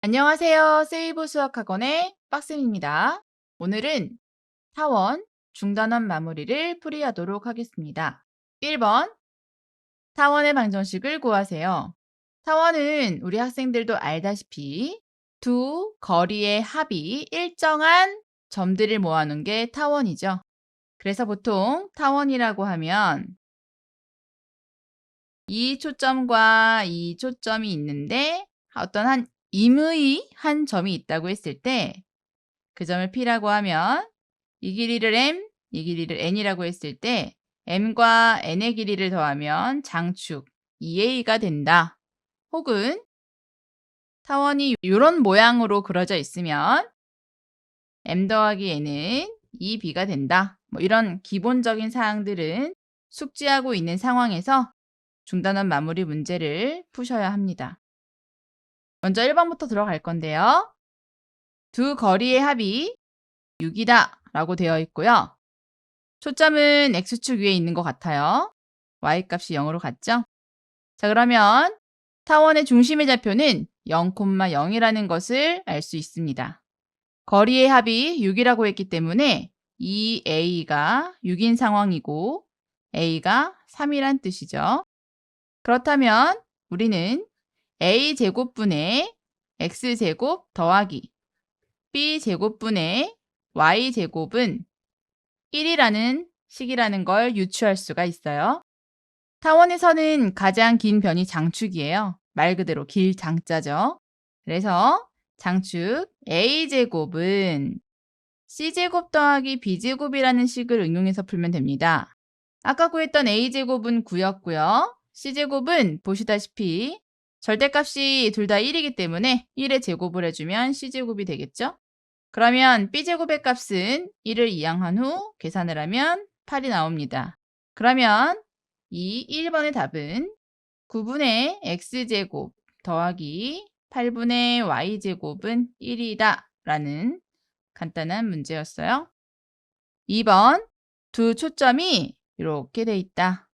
안녕하세요. 세이브 수학학원의 빡쌤입니다. 오늘은 타원, 중단원 마무리를 풀이하도록 하겠습니다. 1번, 타원의 방정식을 구하세요. 타원은 우리 학생들도 알다시피 두 거리의 합이 일정한 점들을 모아놓은 게 타원이죠. 그래서 보통 타원이라고 하면 이 초점과 이 초점이 있는데 어떤 한 임의 한 점이 있다고 했을 때 그 점을 P라고 하면 이 길이를 M, 이 길이를 N이라고 했을 때 M과 N의 길이를 더하면 장축 2A가 된다. 혹은 타원이 이런 모양으로 그려져 있으면 M 더하기 N은 2B가 된다. 이런 기본적인 사항들은 숙지하고 있는 상황에서 중단원 마무리 문제를 푸셔야 합니다. 먼저 1번부터 들어갈 건데요. 두 거리의 합이 6이다 라고 되어 있고요. 초점은 X축 위에 있는 것 같아요. Y값이 0으로 갔죠? 자, 그러면 타원의 중심의 좌표는 0,0이라는 것을 알 수 있습니다. 거리의 합이 6이라고 했기 때문에 이 A가 6인 상황이고 A가 3이란 뜻이죠. 그렇다면 우리는 A제곱분의 X제곱 더하기 B제곱분의 Y제곱은 1이라는 식이라는 걸 유추할 수가 있어요. 타원에서는 가장 긴 변이 장축이에요. 말 그대로 길 장자죠. 그래서 장축 A제곱은 C제곱 더하기 B제곱이라는 식을 응용해서 풀면 됩니다. 아까 구했던 A제곱은 9였고요. C제곱은 보시다시피 절대값이 둘 다 1이기 때문에 1의 제곱을 해주면 C제곱이 되겠죠? 그러면 B제곱의 값은 1을 이항한 후 계산을 하면 8이 나옵니다. 그러면 이 1번의 답은 9분의 X제곱 더하기 8분의 Y제곱은 1이다 라는 간단한 문제였어요. 2번, 두 초점이 이렇게 돼 있다.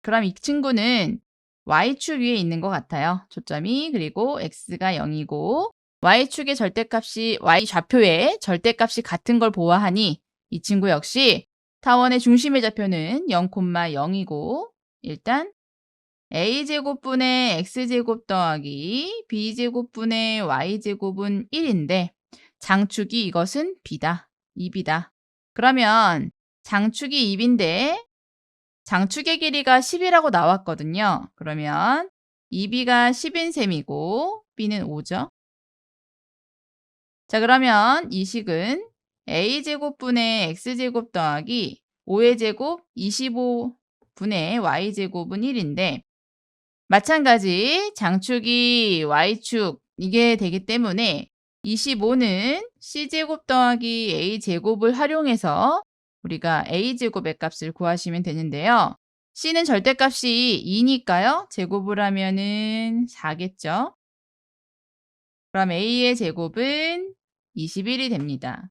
그럼 이 친구는 Y축 위에 있는 것 같아요. 초점이. 그리고 X가 0이고 Y축의 절대값이 Y좌표의 절대값이 같은 걸 보아하니 이 친구 역시 타원의 중심의 좌표는 0,0이고 일단 A제곱분의 X제곱 더하기 B제곱분의 Y제곱은 1인데 장축이 이것은 B다. 2B다. 그러면 장축이 2B인데 장축의 길이가 10이라고 나왔거든요. 그러면 2B가 10인 셈이고 B는 5죠. 자, 그러면 이 식은 A제곱분의 X제곱 더하기 5의 제곱 25분의 Y제곱은 1인데 마찬가지 장축이 Y축 이게 되기 때문에 25는 C제곱 더하기 A제곱을 활용해서 우리가 A제곱의 값을 구하시면 되는데요. C는 절대값이 2니까요. 제곱을 하면은 4겠죠. 그럼 A의 제곱은 21이 됩니다.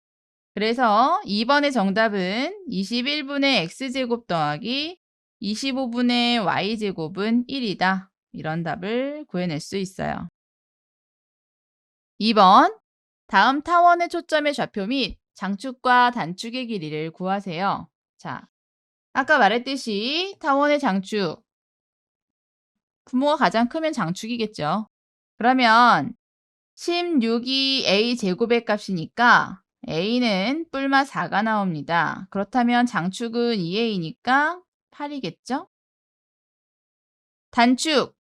그래서 2번의 정답은 21분의 X제곱 더하기 25분의 Y제곱은 1이다. 이런 답을 구해낼 수 있어요. 2번, 다음 타원의 초점의 좌표 및 장축과 단축의 길이를 구하세요. 자, 아까 말했듯이 타원의 장축, 분모가 가장 크면 장축이겠죠. 그러면 16이 A제곱의 값이니까 A는 뿔마 4가 나옵니다. 그렇다면 장축은 2A니까 8이겠죠? 단축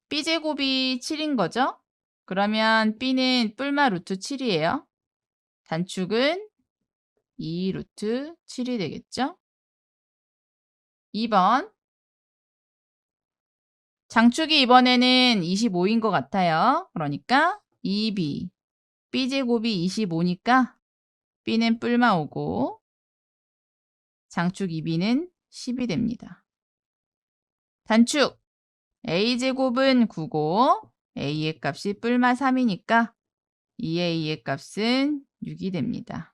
B제곱이 7인 거죠? 그러면 B는 뿔마 루트 7이에요. 단축은 2 루트 7이 되겠죠? 2번 장축이 이번에는 25인 것 같아요. 그러니까 2B B제곱이 25니까 B는 뿔마 5고 장축 2B는 10이 됩니다. 단축 A제곱은 9고 A의 값이 뿔마 3이니까 2A의 값은 6이 됩니다.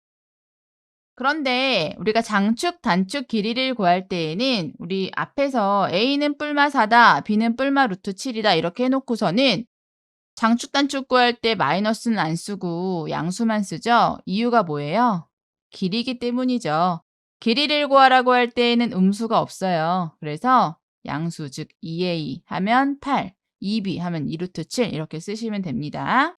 그런데 우리가 장축, 단축 길이를 구할 때에는 우리 앞에서 A는 뿔마 4다, B는 뿔마 루트 7이다 이렇게 해놓고서는 장축, 단축 구할 때 마이너스는 안 쓰고 양수만 쓰죠? 이유가 뭐예요? 길이기 때문이죠. 길이를 구하라고 할 때에는 음수가 없어요. 그래서 양수, 즉 2a 하면 8, 2b 하면 2루트 7 이렇게 쓰시면 됩니다.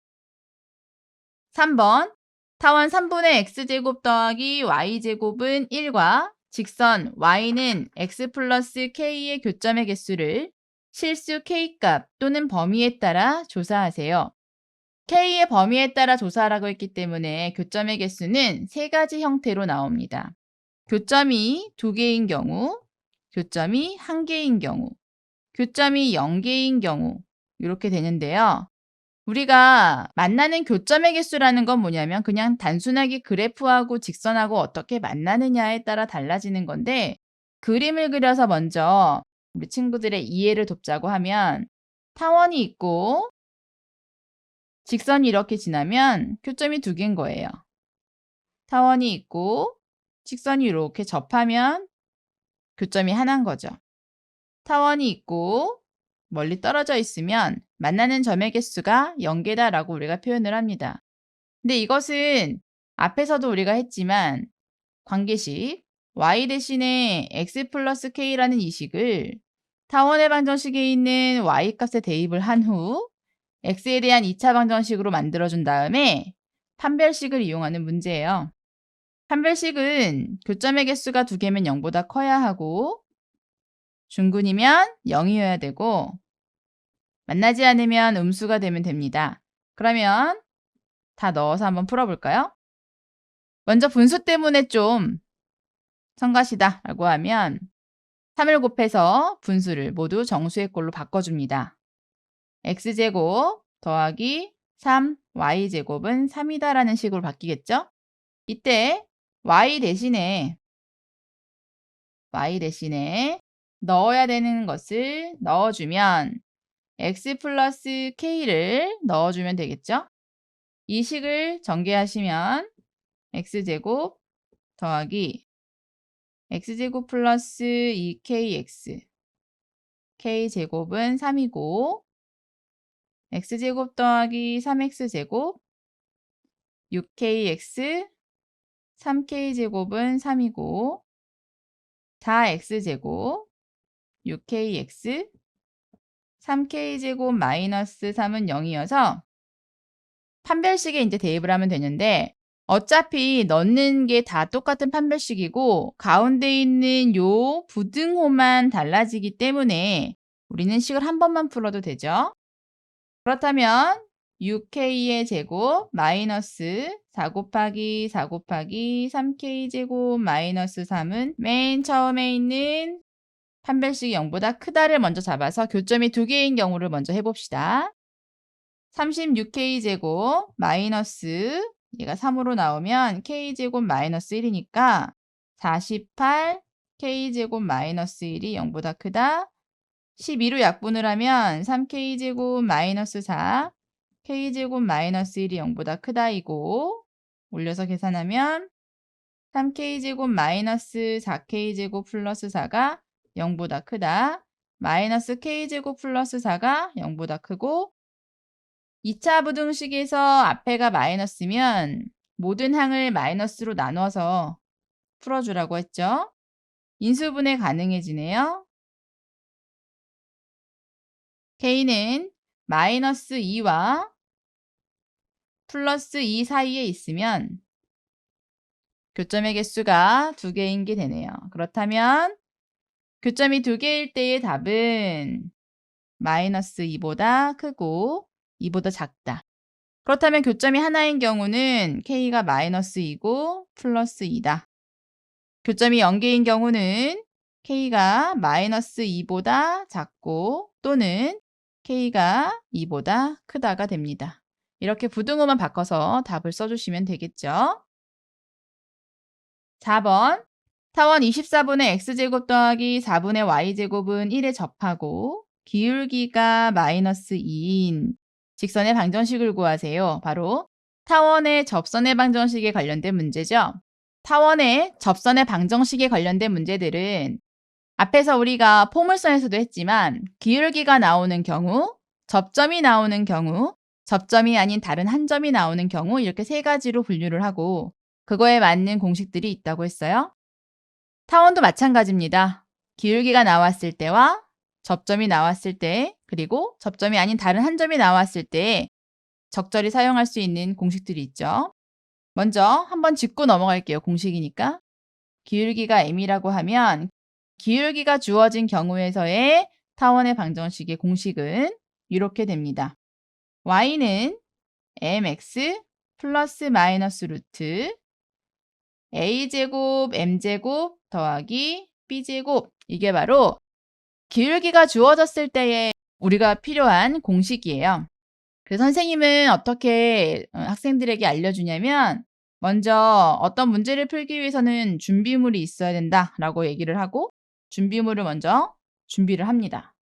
3번 타원 3분의 x제곱 더하기 y제곱은 1과 직선 y는 x 플러스 k의 교점의 개수를 실수 k값 또는 범위에 따라 조사하세요. k의 범위에 따라 조사하라고 했기 때문에 교점의 개수는 세 가지 형태로 나옵니다. 교점이 2개인 경우, 교점이 1개인 경우, 교점이 0개인 경우 이렇게 되는데요. 우리가 만나는 교점의 개수라는 건 뭐냐면 그냥 단순하게 그래프하고 직선하고 어떻게 만나느냐에 따라 달라지는 건데 그림을 그려서 먼저 우리 친구들의 이해를 돕자고 하면 타원이 있고 직선이 이렇게 지나면 교점이 2개인 거예요. 타원이 있고 직선이 이렇게 접하면 교점이 하나인 거죠. 타원이 있고 멀리 떨어져 있으면 만나는 점의 개수가 0개다라고 우리가 표현을 합니다. 근데 이것은 앞에서도 우리가 했지만 관계식 y 대신에 x 플러스 k라는 이 식을 타원의 방정식에 있는 y 값에 대입을 한 후 x에 대한 2차 방정식으로 만들어준 다음에 판별식을 이용하는 문제예요. 판별식은 교점의 개수가 2개면 0보다 커야 하고 중근이면 0이어야 되고 만나지 않으면 음수가 되면 됩니다. 그러면 다 넣어서 한번 풀어볼까요? 먼저 분수 때문에 좀 성가시다 라고 하면 3을 곱해서 분수를 모두 정수의 꼴로 바꿔줍니다. x제곱 더하기 3 y제곱은 3이다 라는 식으로 바뀌겠죠? 이때 y 대신에 넣어야 되는 것을 넣어주면 x 플러스 k를 넣어주면 되겠죠? 이 식을 전개하시면 x제곱 더하기 x제곱 플러스 2kx k제곱은 3이고 x제곱 더하기 3x제곱 6kx 3k제곱은 3이고 4x제곱 6kx 3k제곱 마이너스 3은 0이어서 판별식에 이제 대입을 하면 되는데 어차피 넣는 게 다 똑같은 판별식이고 가운데 있는 요 부등호만 달라지기 때문에 우리는 식을 한 번만 풀어도 되죠. 그렇다면 6k의 제곱 마이너스 4 곱하기 4 곱하기 3k 제곱 마이너스 3은 맨 처음에 있는 판별식이 0보다 크다를 먼저 잡아서 교점이 2개인 경우를 먼저 해봅시다. 36k제곱 마이너스 얘가 3으로 나오면 k제곱 마이너스 1이니까 48k제곱 마이너스 1이 0보다 크다. 12로 약분을 하면 3k제곱 마이너스 4 k제곱 마이너스 1이 0보다 크다이고 올려서 계산하면 3k제곱 마이너스 4k제곱 플러스 4가 0보다 크다. 마이너스 k제곱 플러스 4가 0보다 크고 2차 부등식에서 앞에가 마이너스면 모든 항을 마이너스로 나눠서 풀어주라고 했죠. 인수분해 가능해지네요. k는 마이너스 2와 플러스 2 사이에 있으면 교점의 개수가 2개인 게 되네요. 그렇다면 교점이 2개일 때의 답은 마이너스 2보다 크고 2보다 작다. 그렇다면 교점이 하나인 경우는 k가 마이너스 2고 플러스 2다. 교점이 0개인 경우는 k가 마이너스 2보다 작고 또는 k가 2보다 크다가 됩니다. 이렇게 부등호만 바꿔서 답을 써주시면 되겠죠. 4번 타원 24분의 x제곱 더하기 4분의 y제곱은 1에 접하고 기울기가 마이너스 2인 직선의 방정식을 구하세요. 바로 타원의 접선의 방정식에 관련된 문제죠. 타원의 접선의 방정식에 관련된 문제들은 앞에서 우리가 포물선에서도 했지만 기울기가 나오는 경우, 접점이 나오는 경우, 접점이 아닌 다른 한 점이 나오는 경우 이렇게 세 가지로 분류를 하고 그거에 맞는 공식들이 있다고 했어요. 타원도 마찬가지입니다. 기울기가 나왔을 때와 접점이 나왔을 때 그리고 접점이 아닌 다른 한 점이 나왔을 때 적절히 사용할 수 있는 공식들이 있죠. 먼저 한번 짚고 넘어갈게요. 공식이니까. 기울기가 m이라고 하면 기울기가 주어진 경우에서의 타원의 방정식의 공식은 이렇게 됩니다. y는 mx 플러스 마이너스 루트 a제곱 m제곱 더하기 b제곱, 이게 바로 기울기가 주어졌을 때에 우리가 필요한 공식이에요. 그래서 선생님은 어떻게 학생들에게 알려주냐면 먼저 어떤 문제를 풀기 위해서는 준비물이 있어야 된다라고 얘기를 하고 준비물을 먼저 준비를 합니다.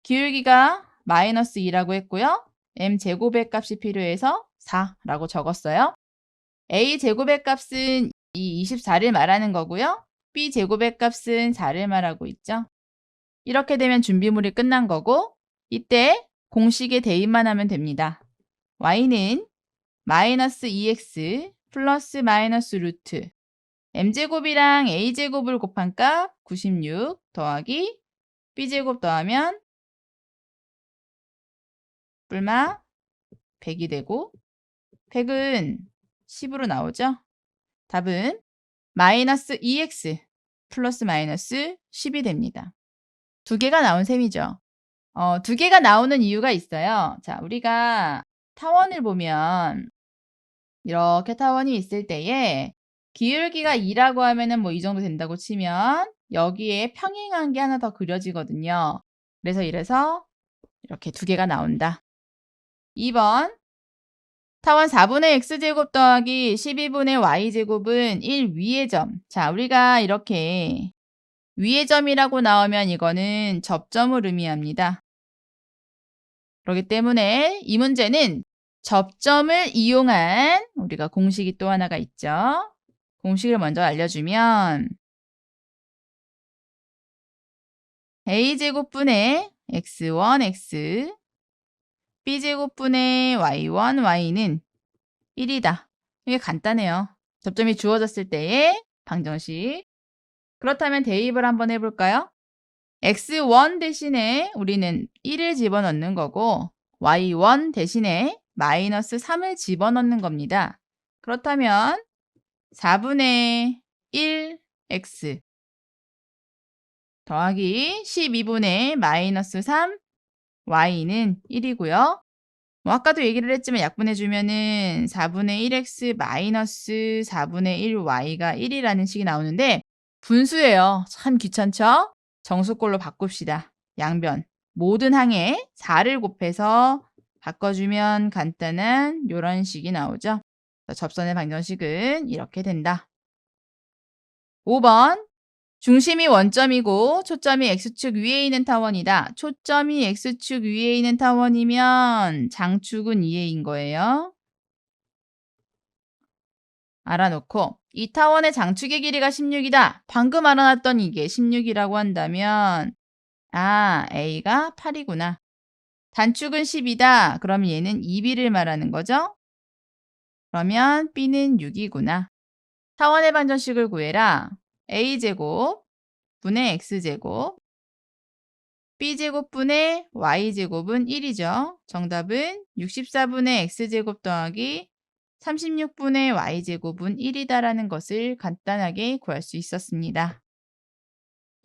기울기가 마이너스 2라고 했고요. m제곱의 값이 필요해서 4라고 적었어요. a제곱의 값은 이 24를 말하는 거고요. b제곱의 값은 4를 말하고 있죠. 이렇게 되면 준비물이 끝난 거고 이때 공식에 대입만 하면 됩니다. y는 마이너스 2x 플러스 마이너스 루트 m제곱이랑 a제곱을 곱한 값 96 더하기 b제곱 더하면 뿔마 100이 되고 100은 10으로 나오죠. 답은 마이너스 2x 플러스 마이너스 10이 됩니다. 두 개가 나온 셈이죠. 두 개가 나오는 이유가 있어요. 자, 우리가 타원을 보면 이렇게 타원이 있을 때에 기울기가 2라고 하면은 뭐 이 정도 된다고 치면 여기에 평행한 게 하나 더 그려지거든요. 그래서 이래서 이렇게 두 개가 나온다. 2번 타원 4분의 x제곱 더하기 12분의 y제곱은 1 위의 점. 자, 우리가 이렇게 위의 점이라고 나오면 이거는 접점을 의미합니다. 그렇기 때문에 이 문제는 접점을 이용한 우리가 공식이 또 하나가 있죠. 공식을 먼저 알려주면 a제곱분의 x1x b제곱분의 y1 y는 1이다. 이게 간단해요. 접점이 주어졌을 때의 방정식. 그렇다면 대입을 한번 해볼까요? x1 대신에 우리는 1을 집어넣는 거고 y1 대신에 마이너스 3을 집어넣는 겁니다. 그렇다면 4분의 1x 더하기 12분의 마이너스 3 y는 1이고요. 뭐 아까도 얘기를 했지만 약분해주면은 4분의 1x 마이너스 4분의 1y가 1이라는 식이 나오는데 분수예요. 참 귀찮죠? 정수꼴로 바꿉시다. 양변. 모든 항에 4를 곱해서 바꿔주면 간단한 이런 식이 나오죠. 접선의 방정식은 이렇게 된다. 5번. 중심이 원점이고 초점이 x축 위에 있는 타원이다. 초점이 x축 위에 있는 타원이면 장축은 2a인 거예요. 알아놓고 이 타원의 장축의 길이가 16이다. 방금 알아놨던 이게 16이라고 한다면 a가 8이구나. 단축은 10이다. 그럼 얘는 2b를 말하는 거죠. 그러면 b는 6이구나. 타원의 방정식을 구해라. a제곱 분의 x제곱 b제곱분의 y제곱은 1이죠. 정답은 64분의 x제곱 더하기 36분의 y제곱은 1이다라는 것을 간단하게 구할 수 있었습니다.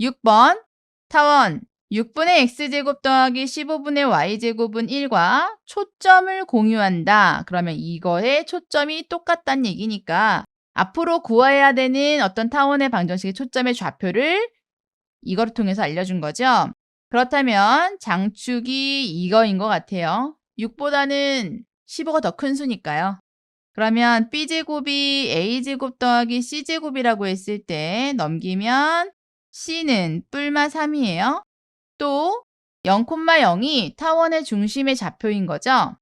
6번 타원 6분의 x제곱 더하기 15분의 y제곱은 1과 초점을 공유한다. 그러면 이거의 초점이 똑같다는 얘기니까 앞으로 구해야 되는 어떤 타원의 방정식의 초점의 좌표를 이거를 통해서 알려준 거죠. 그렇다면 장축이 이거인 것 같아요. 6보다는 15가 더 큰 수니까요. 그러면 b제곱이 a제곱 더하기 c제곱이라고 했을 때 넘기면 c는 뿔마 3이에요. 또 0,0이 타원의 중심의 좌표인 거죠.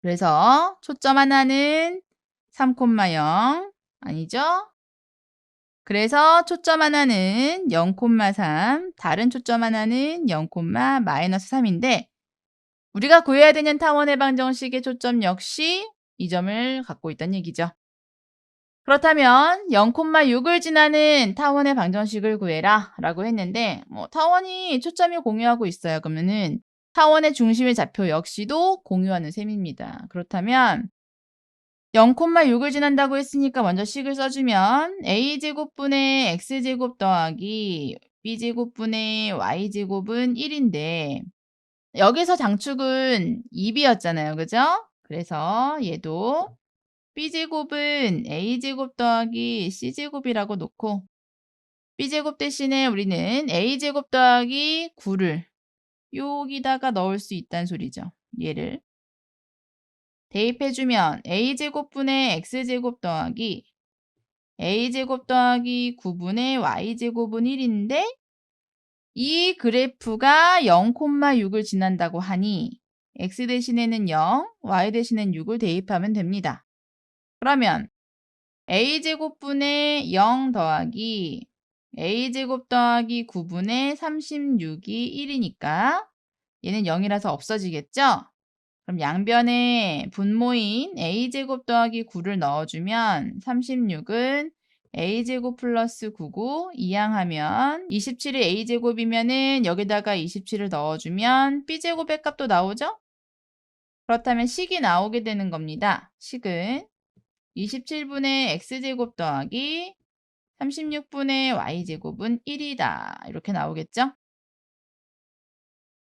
그래서 초점 하나는 3,0 아니죠? 그래서 초점 하나는 0,3, 다른 초점 하나는 0, 마이너스 3인데 우리가 구해야 되는 타원의 방정식의 초점 역시 이 점을 갖고 있다는 얘기죠. 그렇다면 0,6을 지나는 타원의 방정식을 구해라 라고 했는데 타원이 초점이 공유하고 있어요. 그러면은 타원의 중심의 좌표 역시도 공유하는 셈입니다. 그렇다면 0,6을 지난다고 했으니까 먼저 식을 써주면 a제곱분의 x제곱 더하기 b제곱분의 y제곱은 1인데 여기서 장축은 2b였잖아요. 그죠? 그래서 얘도 b제곱은 a제곱 더하기 c제곱이라고 놓고 b제곱 대신에 우리는 a제곱 더하기 9를 여기다가 넣을 수 있다는 소리죠. 얘를 대입해주면 a제곱분의 x제곱 더하기 a제곱 더하기 9분의 y제곱은 1인데 이 그래프가 0,6을 지난다고 하니 x 대신에는 0, y 대신엔 6을 대입하면 됩니다. 그러면 a제곱분의 0 더하기 a제곱 더하기 9분의 36이 1이니까 얘는 0이라서 없어지겠죠? 그럼 양변에 분모인 a제곱 더하기 9를 넣어주면 36은 a제곱 플러스 9고 이항하면 27이 a제곱이면은 여기다가 27을 넣어주면 b제곱의 값도 나오죠? 그렇다면 식이 나오게 되는 겁니다. 식은 27분의 x제곱 더하기 36분의 y제곱은 1이다. 이렇게 나오겠죠?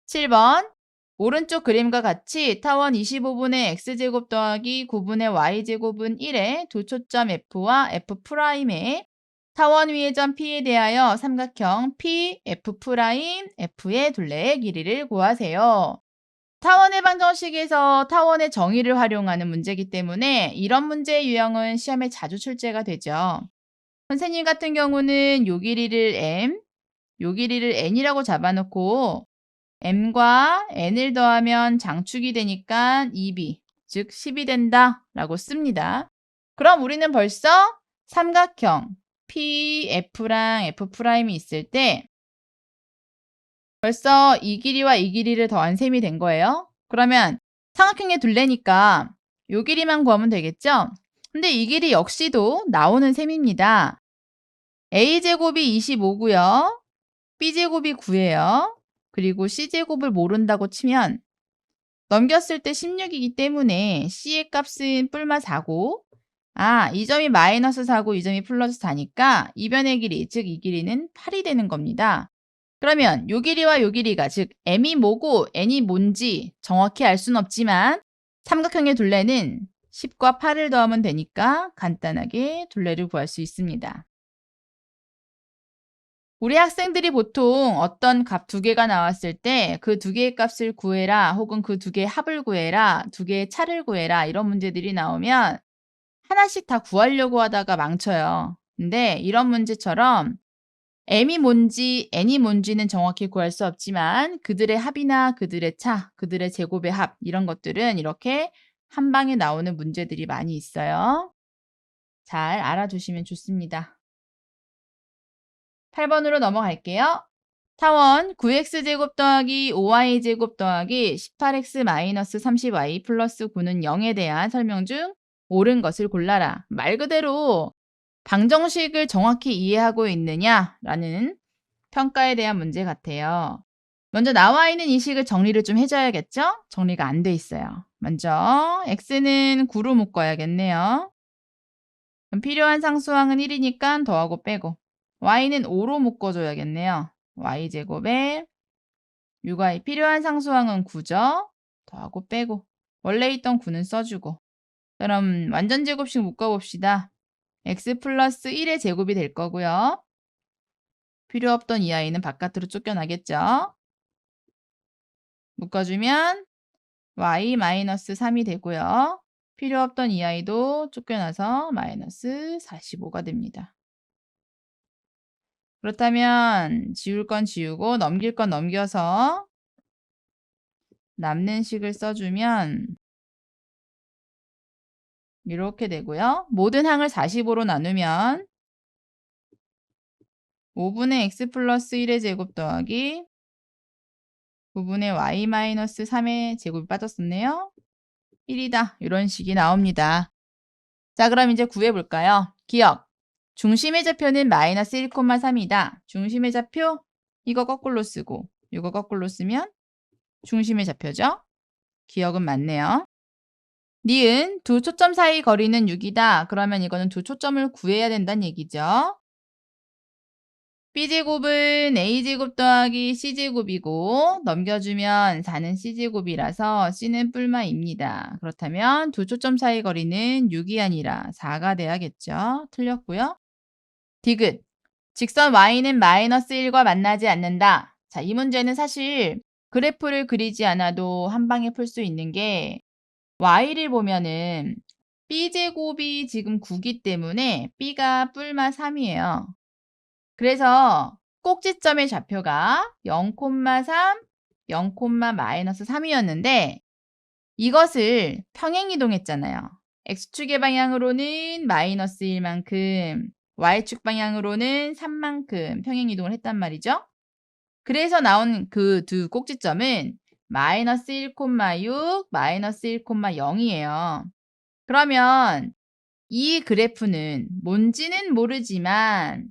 7번 오른쪽 그림과 같이 타원 25분의 x제곱 더하기 9분의 y제곱은 1의 두 초점 F와 F'의 타원 위의 점 P에 대하여 삼각형 PF'F의 둘레의 길이를 구하세요. 타원의 방정식에서 타원의 정의를 활용하는 문제이기 때문에 이런 문제의 유형은 시험에 자주 출제가 되죠. 선생님 같은 경우는 요 길이를 M, 요 길이를 N이라고 잡아놓고 m과 n을 더하면 장축이 되니까 2b, 즉 10이 된다 라고 씁니다. 그럼 우리는 벌써 삼각형 PF랑 F'이 있을 때 벌써 이 길이와 이 길이를 더한 셈이 된 거예요. 그러면 삼각형의 둘레니까 요 길이만 구하면 되겠죠? 근데 이 길이 역시도 나오는 셈입니다. a제곱이 25고요. b제곱이 9예요. 그리고 c제곱을 모른다고 치면 넘겼을 때 16이기 때문에 c의 값은 뿔마 4고 이 점이 마이너스 4고 이 점이 플러스 4니까 이 변의 길이, 즉 이 길이는 8이 되는 겁니다. 그러면 요 길이와 요 길이가 즉 m이 뭐고 n이 뭔지 정확히 알 수는 없지만 삼각형의 둘레는 10과 8을 더하면 되니까 간단하게 둘레를 구할 수 있습니다. 우리 학생들이 보통 어떤 값 두 개가 나왔을 때 그 두 개의 값을 구해라 혹은 그 두 개의 합을 구해라, 두 개의 차를 구해라 이런 문제들이 나오면 하나씩 다 구하려고 하다가 망쳐요. 근데 이런 문제처럼 m이 뭔지 n이 뭔지는 정확히 구할 수 없지만 그들의 합이나 그들의 차, 그들의 제곱의 합 이런 것들은 이렇게 한 방에 나오는 문제들이 많이 있어요. 잘 알아두시면 좋습니다. 8번으로 넘어갈게요. 타원 9x제곱 더하기 5y제곱 더하기 18x-30y 플러스 9는 0에 대한 설명 중 옳은 것을 골라라. 말 그대로 방정식을 정확히 이해하고 있느냐라는 평가에 대한 문제 같아요. 먼저 나와 있는 이 식을 정리를 좀 해줘야겠죠? 정리가 안 돼 있어요. 먼저 x는 9로 묶어야겠네요. 그럼 필요한 상수항은 1이니까 더하고 빼고 y는 5로 묶어줘야겠네요. y제곱에 6y 필요한 상수항은 9죠. 더하고 빼고 원래 있던 9는 써주고 그럼 완전 제곱식 묶어봅시다. x 플러스 1의 제곱이 될 거고요. 필요 없던 이 i는 바깥으로 쫓겨나겠죠. 묶어주면 y 마이너스 3이 되고요. 필요 없던 이 i도 쫓겨나서 마이너스 45가 됩니다. 그렇다면 지울 건 지우고 넘길 건 넘겨서 남는 식을 써주면 이렇게 되고요. 모든 항을 45로 나누면 5분의 x 플러스 1의 제곱 더하기 9분의 y-3의 제곱이 빠졌었네요. 1이다. 이런 식이 나옵니다. 자, 그럼 이제 구해볼까요? 기억. 중심의 좌표는 마이너스 1,3이다. 중심의 좌표 이거 거꾸로 쓰고 이거 거꾸로 쓰면 중심의 좌표죠. 기억은 맞네요. 니은 두 초점 사이 거리는 6이다. 그러면 이거는 두 초점을 구해야 된다는 얘기죠. b제곱은 a제곱 더하기 c제곱이고 넘겨주면 4는 c제곱이라서 c는 뿔마입니다. 그렇다면 두 초점 사이 거리는 6이 아니라 4가 돼야겠죠. 틀렸고요. 디귿. 직선 y는 마이너스 1과 만나지 않는다. 자, 이 문제는 사실 그래프를 그리지 않아도 한 방에 풀 수 있는 게 y를 보면은 b제곱이 지금 9기 때문에 b가 뿔마 3이에요. 그래서 꼭지점의 좌표가 0,3, 0,-3이었는데 이것을 평행이동했잖아요. x축의 방향으로는 마이너스 1만큼, y축 방향으로는 3만큼 평행이동을 했단 말이죠. 그래서 나온 그 두 꼭지점은 마이너스 1,6, 마이너스 1,0이에요. 그러면 이 그래프는 뭔지는 모르지만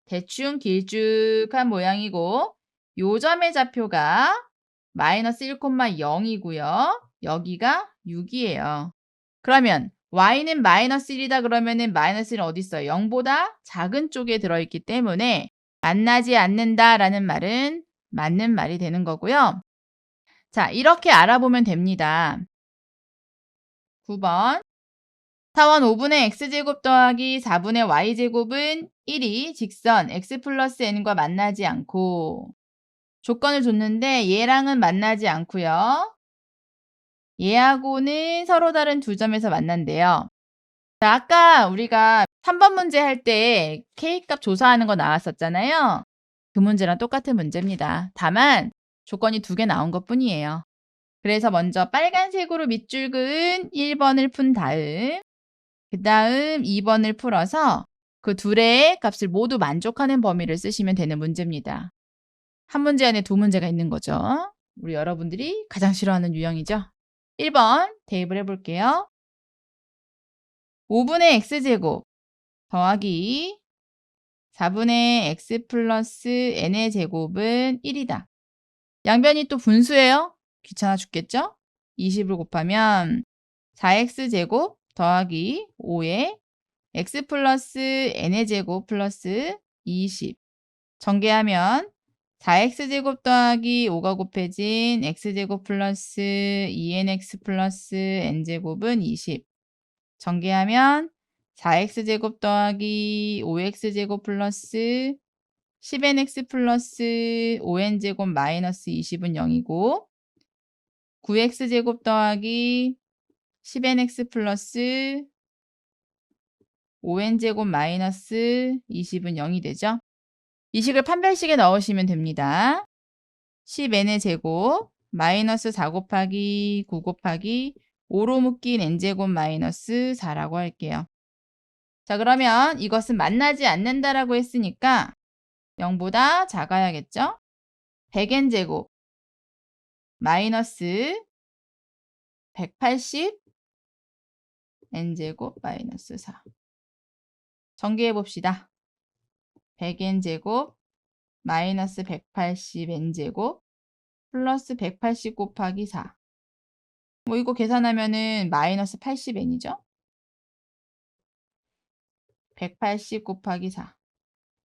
대충 길쭉한 모양이고 요 점의 좌표가 마이너스 1,0이고요. 여기가 6이에요. 그러면 y는 마이너스 1이다 그러면은 마이너스 1은 어디 있어요? 0보다 작은 쪽에 들어있기 때문에 만나지 않는다라는 말은 맞는 말이 되는 거고요. 자, 이렇게 알아보면 됩니다. 9번. 사원 5분의 x제곱 더하기 4분의 y제곱은 1이 직선 x 플러스 n과 만나지 않고 조건을 줬는데 얘랑은 만나지 않고요. 얘하고는 서로 다른 두 점에서 만난대요. 자, 아까 우리가 3번 문제 할 때 k값 조사하는 거 나왔었잖아요. 그 문제랑 똑같은 문제입니다. 다만 조건이 두 개 나온 것 뿐이에요. 그래서 먼저 빨간색으로 밑줄 그은 1번을 푼 다음 그 다음 2번을 풀어서 그 둘의 값을 모두 만족하는 범위를 쓰시면 되는 문제입니다. 한 문제 안에 두 문제가 있는 거죠. 우리 여러분들이 가장 싫어하는 유형이죠. 1번 대입을 해볼게요. 5분의 x제곱 더하기 4분의 x 플러스 n의 제곱은 1이다. 양변이 또 분수예요. 귀찮아 죽겠죠? 20을 곱하면 4x제곱 더하기 5의 x 플러스 n의 제곱 플러스 20 전개하면 4x제곱 더하기 5가 곱해진 x제곱 플러스 2nx 플러스 n제곱은 20 전개하면 4x제곱 더하기 5x제곱 플러스 10nx 플러스 5n제곱 마이너스 20은 0이고 9x제곱 더하기 10nx 플러스 5n제곱 마이너스 20은 0이 되죠. 이 식을 판별식에 넣으시면 됩니다. 10n의 제곱 마이너스 4 곱하기 9 곱하기 5로 묶인 n제곱 마이너스 4라고 할게요. 자, 그러면 이것은 만나지 않는다라고 했으니까 0보다 작아야겠죠? 100n제곱 마이너스 180 n제곱 마이너스 4 전개해 봅시다. 100n제곱 마이너스 180n제곱 플러스 180 곱하기 4. 뭐 이거 계산하면은 마이너스 80n이죠? 180 곱하기 4.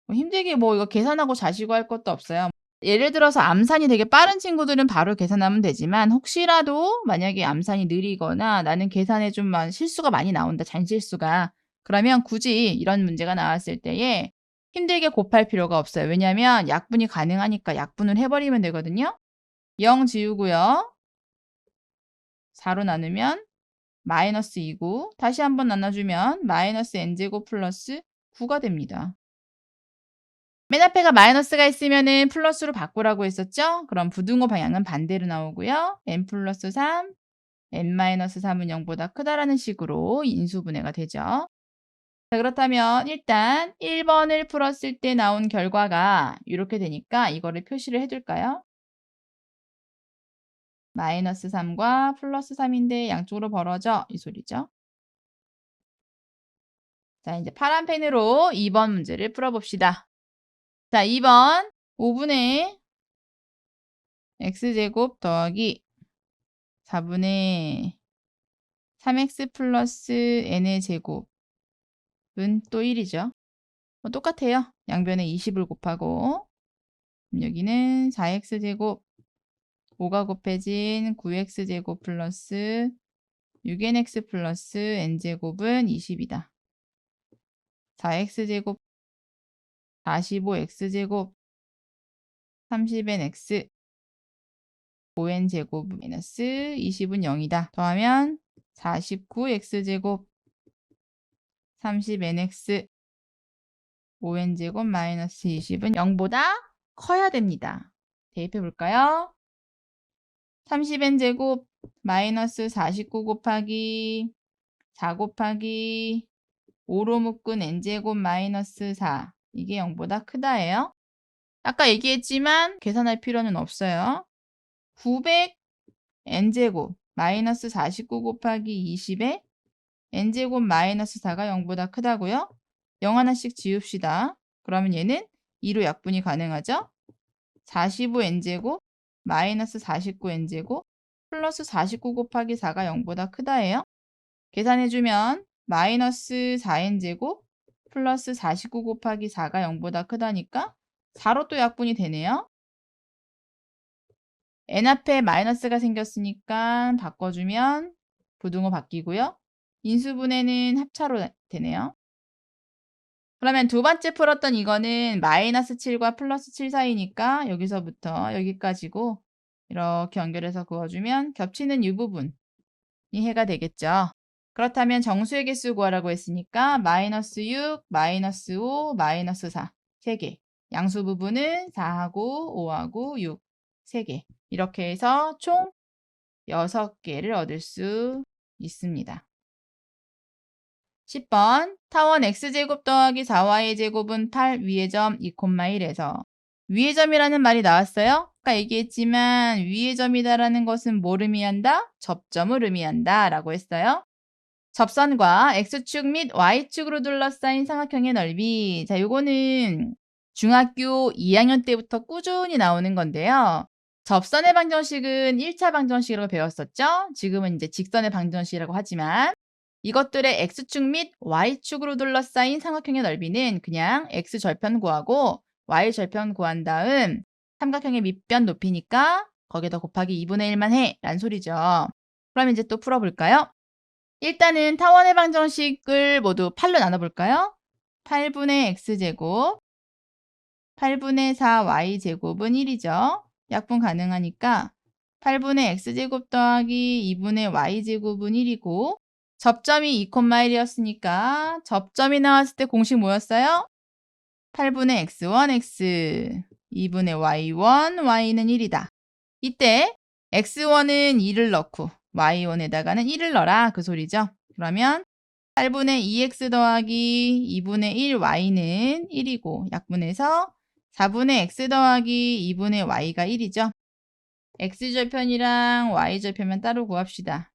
뭐 힘들게 뭐 이거 계산하고 자시고 할 것도 없어요. 예를 들어서 암산이 되게 빠른 친구들은 바로 계산하면 되지만 혹시라도 만약에 암산이 느리거나 나는 계산에 좀 실수가 많이 나온다, 잔실수가. 그러면 굳이 이런 문제가 나왔을 때에 힘들게 곱할 필요가 없어요. 왜냐하면 약분이 가능하니까 약분을 해버리면 되거든요. 0 지우고요. 4로 나누면 마이너스 2고 다시 한번 나눠주면 마이너스 n제곱 플러스 9가 됩니다. 맨 앞에가 마이너스가 있으면은 플러스로 바꾸라고 했었죠? 그럼 부등호 방향은 반대로 나오고요. n 플러스 3, n 마이너스 3은 0보다 크다라는 식으로 인수분해가 되죠. 자, 그렇다면 일단 1번을 풀었을 때 나온 결과가 이렇게 되니까 이거를 표시를 해둘까요? 마이너스 3과 플러스 3인데 양쪽으로 벌어져 이 소리죠. 자, 이제 파란 펜으로 2번 문제를 풀어봅시다. 자, 2번 5분의 x제곱 더하기 4분의 3x 플러스 n의 제곱은 또 1이죠. 똑같아요. 양변에 20을 곱하고 여기는 4x제곱 5가 곱해진 9x제곱 플러스 6nx 플러스 n제곱은 20이다. 4x제곱 45x제곱 30nx 5n제곱 마이너스 20은 0이다. 더하면 49x제곱 30nx 5n제곱 마이너스 20은 0보다 커야 됩니다. 대입해 볼까요? 30n제곱 마이너스 49 곱하기 4 곱하기 5로 묶은 n제곱 마이너스 4 이게 0보다 크다예요. 아까 얘기했지만 계산할 필요는 없어요. 900n제곱 마이너스 49 곱하기 20에 n제곱 마이너스 4가 0보다 크다고요? 0 하나씩 지웁시다. 그러면 얘는 2로 약분이 가능하죠? 45n제곱 마이너스 49n제곱 플러스 49 곱하기 4가 0보다 크다예요. 계산해주면 마이너스 4n제곱 플러스 49 곱하기 4가 0보다 크다니까 4로 또 약분이 되네요. n 앞에 마이너스가 생겼으니까 바꿔주면 부등호 바뀌고요. 인수분해는 합차로 되네요. 그러면 두 번째 풀었던 이거는 마이너스 7과 플러스 7 사이니까 여기서부터 여기까지고 이렇게 연결해서 그어주면 겹치는 이 부분이 해가 되겠죠. 그렇다면 정수의 개수 구하라고 했으니까 마이너스 6, 마이너스 5, 마이너스 4 3개. 양수 부분은 4하고 5하고 6 3개. 이렇게 해서 총 6개를 얻을 수 있습니다. 10번 타원 x제곱 더하기 4y제곱은 8 위의 점 2,1에서 위의 점이라는 말이 나왔어요. 아까 얘기했지만 위의 점이다라는 것은 뭘 의미한다? 접점을 의미한다 라고 했어요. 접선과 x축 및 y축으로 둘러싸인 삼각형의 넓이. 자, 요거는 중학교 2학년 때부터 꾸준히 나오는 건데요. 접선의 방정식은 1차 방정식이라고 배웠었죠. 지금은 이제 직선의 방정식이라고 하지만 이것들의 x축 및 y축으로 둘러싸인 삼각형의 넓이는 그냥 x절편 구하고 y절편 구한 다음 삼각형의 밑변 높이니까 거기다 곱하기 2분의 1만 해 라는 소리죠. 그럼 이제 또 풀어볼까요? 일단은 타원의 방정식을 모두 8로 나눠볼까요? 8분의 x제곱 8분의 4y제곱은 1이죠. 약분 가능하니까 8분의 x제곱 더하기 2분의 y제곱은 1이고 접점이 2,1이었으니까 접점이 나왔을 때 공식 뭐였어요? 8분의 x1, x 2분의 y1, y는 1이다. 이때 x1은 2를 넣고 y1에다가는 1을 넣어라 그 소리죠. 그러면 8분의 2x 더하기 2분의 1y는 1이고 약분해서 4분의 x 더하기 2분의 y가 1이죠. x절편이랑 y절편만 따로 구합시다.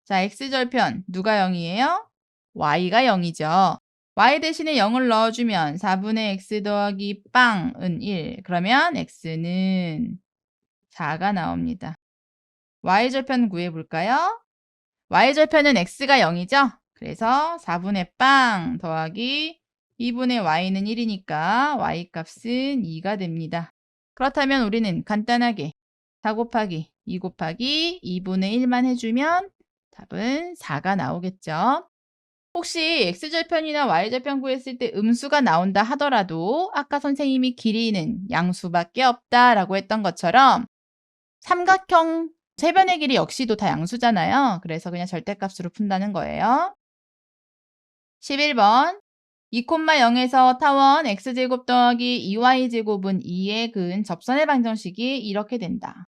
자, x절편 누가 0이에요? y가 0이죠. y 대신에 0을 넣어주면 4분의 x 더하기 빵은 1. 그러면 x는 4가 나옵니다. y절편 구해볼까요? y절편은 x가 0이죠? 그래서 4분의 빵 더하기 2분의 y는 1이니까 y 값은 2가 됩니다. 그렇다면 우리는 간단하게 4 곱하기 2 곱하기 2분의 1만 해주면 답은 4가 나오겠죠. 혹시 x절편이나 y절편 구했을 때 음수가 나온다 하더라도 아까 선생님이 길이는 양수밖에 없다라고 했던 것처럼 삼각형 세변의 길이 역시도 다 양수잖아요. 그래서 그냥 절대값으로 푼다는 거예요. 11번 2,0에서 타원 x제곱 더하기 2y제곱은 2의 근 접선의 방정식이 이렇게 된다.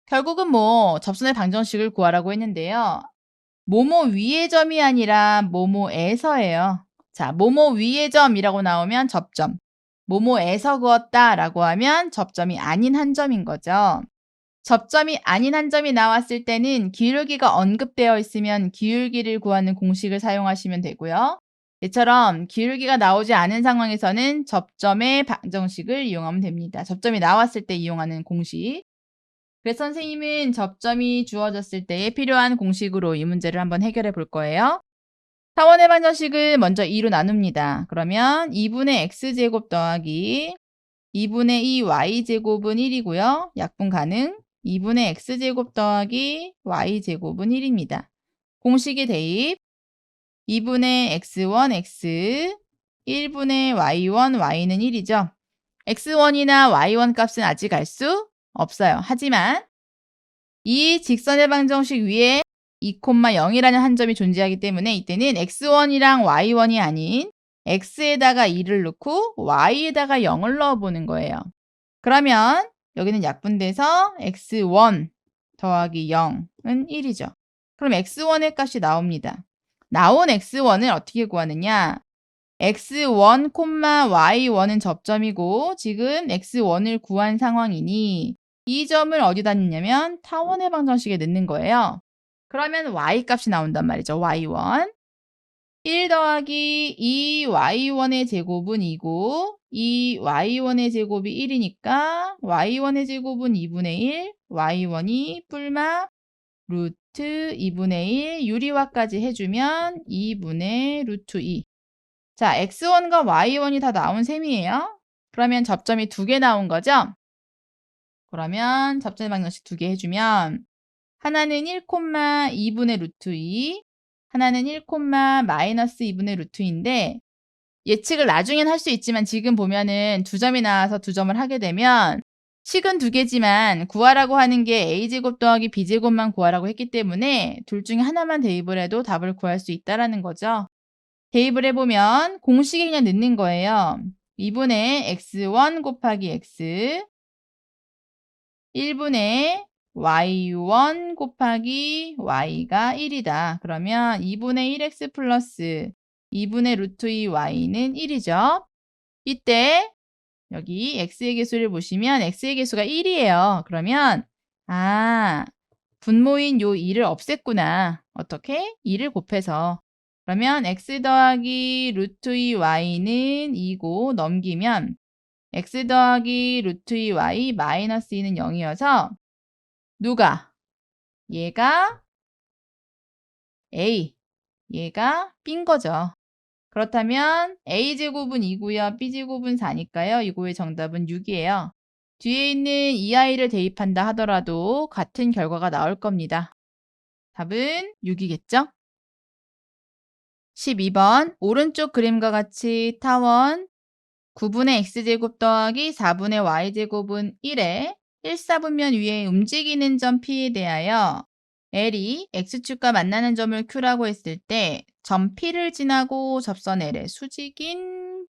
결국은 뭐 접선의 방정식을 구하라고 했는데요. 뭐뭐 위의 점이 아니라 뭐뭐에서예요. 자, 뭐뭐 위의 점이라고 나오면 접점. 뭐뭐에서 그었다라고 하면 접점이 아닌 한 점인 거죠. 접점이 아닌 한 점이 나왔을 때는 기울기가 언급되어 있으면 기울기를 구하는 공식을 사용하시면 되고요. 이처럼 기울기가 나오지 않은 상황에서는 접점의 방정식을 이용하면 됩니다. 접점이 나왔을 때 이용하는 공식. 그래서 선생님은 접점이 주어졌을 때에 필요한 공식으로 이 문제를 한번 해결해 볼 거예요. 타원의 방정식을 먼저 2로 나눕니다. 그러면 2분의 x제곱 더하기 2분의 2 y제곱은 1이고요. 약분 가능. 2분의 x제곱 더하기 y제곱은 1입니다. 공식의 대입. 2분의 x1 x 1분의 y1 y는 1이죠. x1이나 y1 값은 아직 알 수 없어요. 하지만 이 직선의 방정식 위에 2,0이라는 한 점이 존재하기 때문에 이때는 x1이랑 y1이 아닌 x에다가 2를 넣고 y에다가 0을 넣어보는 거예요. 그러면 여기는 약분돼서 x1 더하기 0은 1이죠. 그럼 x1의 값이 나옵니다. 나온 x1을 어떻게 구하느냐? x1, y1은 접점이고 지금 x1을 구한 상황이니 이 점을 어디다 넣냐면 타원의 방정식에 넣는 거예요. 그러면 y 값이 나온단 말이죠. y1. 1 더하기 2y1의 제곱은 2고 2y1의 제곱이 1이니까 y1의 제곱은 2분의 1, y1이 뿔마 루트 2분의 1 유리화까지 해주면 2분의 루트 2. 자, x1과 y1이 다 나온 셈이에요. 그러면 접점이 2개 나온 거죠? 그러면 접점의 방정식 2개 해주면 하나는 1, 2분의 루트 2, 하나는 1, 마이너스 2분의 루트 2인데 예측을 나중엔 할 수 있지만 지금 보면은 2점이 나와서 2점을 하게 되면 식은 2개지만 구하라고 하는 게 a제곱 더하기 b제곱만 구하라고 했기 때문에 둘 중에 하나만 대입을 해도 답을 구할 수 있다라는 거죠. 대입을 해보면 공식에 그냥 넣는 거예요. 2분의 x1 곱하기 x 1분의 y1 곱하기 y가 1이다. 그러면 2분의 1x 플러스 2분의 루트 2y는 1이죠. 이때 여기 x의 개수를 보시면 x의 개수가 1이에요. 그러면 분모인 요 2를 없앴구나. 어떻게? 2를 곱해서. 그러면 x 더하기 루트 2y는 2고 넘기면 x 더하기 루트 2y 마이너스 2는 0이어서 누가? 얘가 a, 얘가 b인 거죠. 그렇다면 a제곱은 2고요. b제곱은 4니까요. 이거의 정답은 6이에요. 뒤에 있는 이 아이를 대입한다 하더라도 같은 결과가 나올 겁니다. 답은 6이겠죠? 12번 오른쪽 그림과 같이 타원 9분의 x제곱 더하기 4분의 y제곱은 1에 1사분면 위에 움직이는 점 P에 대하여 L이 X축과 만나는 점을 Q라고 했을 때 점 P를 지나고 접선 L의 수직인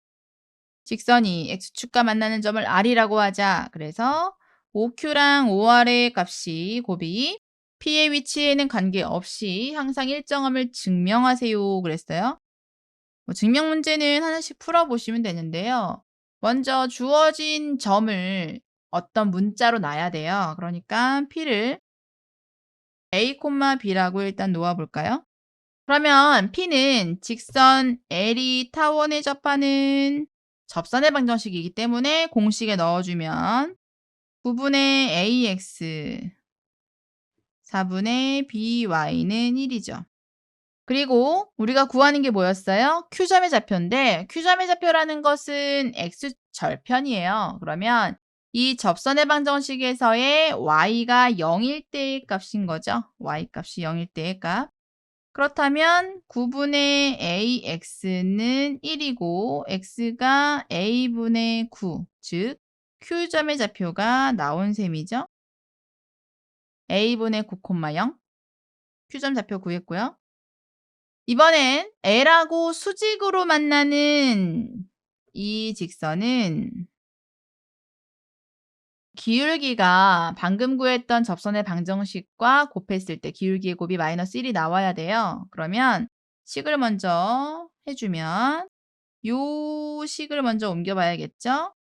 직선이 X축과 만나는 점을 R이라고 하자. 그래서 OQ랑 OR의 값이 곱이 P의 위치에는 관계없이 항상 일정함을 증명하세요. 그랬어요. 증명 문제는 하나씩 풀어보시면 되는데요. 먼저 주어진 점을 어떤 문자로 놔야 돼요. 그러니까 P를 A, B라고 일단 놓아볼까요? 그러면 P는 직선 L이 타원에 접하는 접선의 방정식이기 때문에 공식에 넣어주면 9분의 AX 4분의 BY는 1이죠. 그리고 우리가 구하는 게 뭐였어요? Q점의 좌표인데 Q점의 좌표라는 것은 X절편이에요. 그러면 이 접선의 방정식에서의 Y가 0일 때의 값인 거죠. Y 값이 0일 때의 값. 그렇다면 9분의 AX는 1이고 X가 A분의 9, 즉 Q점의 좌표가 나온 셈이죠. A분의 9,0 Q점 좌표 구했고요. 이번엔 L하고 수직으로 만나는 이 직선은 기울기가 방금 구했던 접선의 방정식과 곱했을 때 기울기의 곱이 마이너스 1이 나와야 돼요. 그러면 식을 먼저 해주면 요 식을 먼저 옮겨봐야겠죠?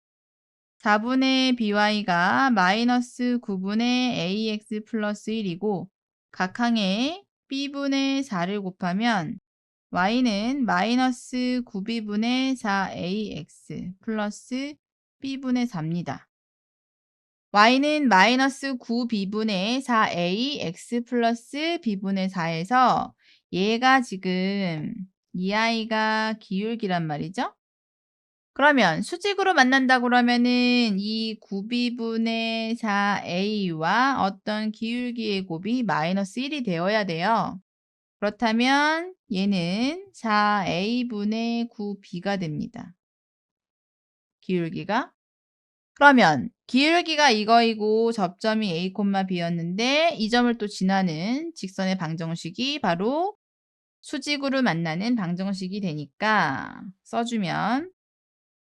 4분의 by가 마이너스 9분의 ax 플러스 1이고 각항에 b분의 4를 곱하면 y는 마이너스 9b분의 4ax 플러스 b분의 4입니다. y는 마이너스 9b분의 4ax 플러스 b분의 4에서 얘가 지금 이 아이가 기울기란 말이죠. 그러면 수직으로 만난다 그러면은 이 9b분의 4a와 어떤 기울기의 곱이 마이너스 1이 되어야 돼요. 그렇다면 얘는 4a분의 9b가 됩니다. 기울기가. 그러면 기울기가 이거이고 접점이 a, b였는데 이 점을 또 지나는 직선의 방정식이 바로 수직으로 만나는 방정식이 되니까 써주면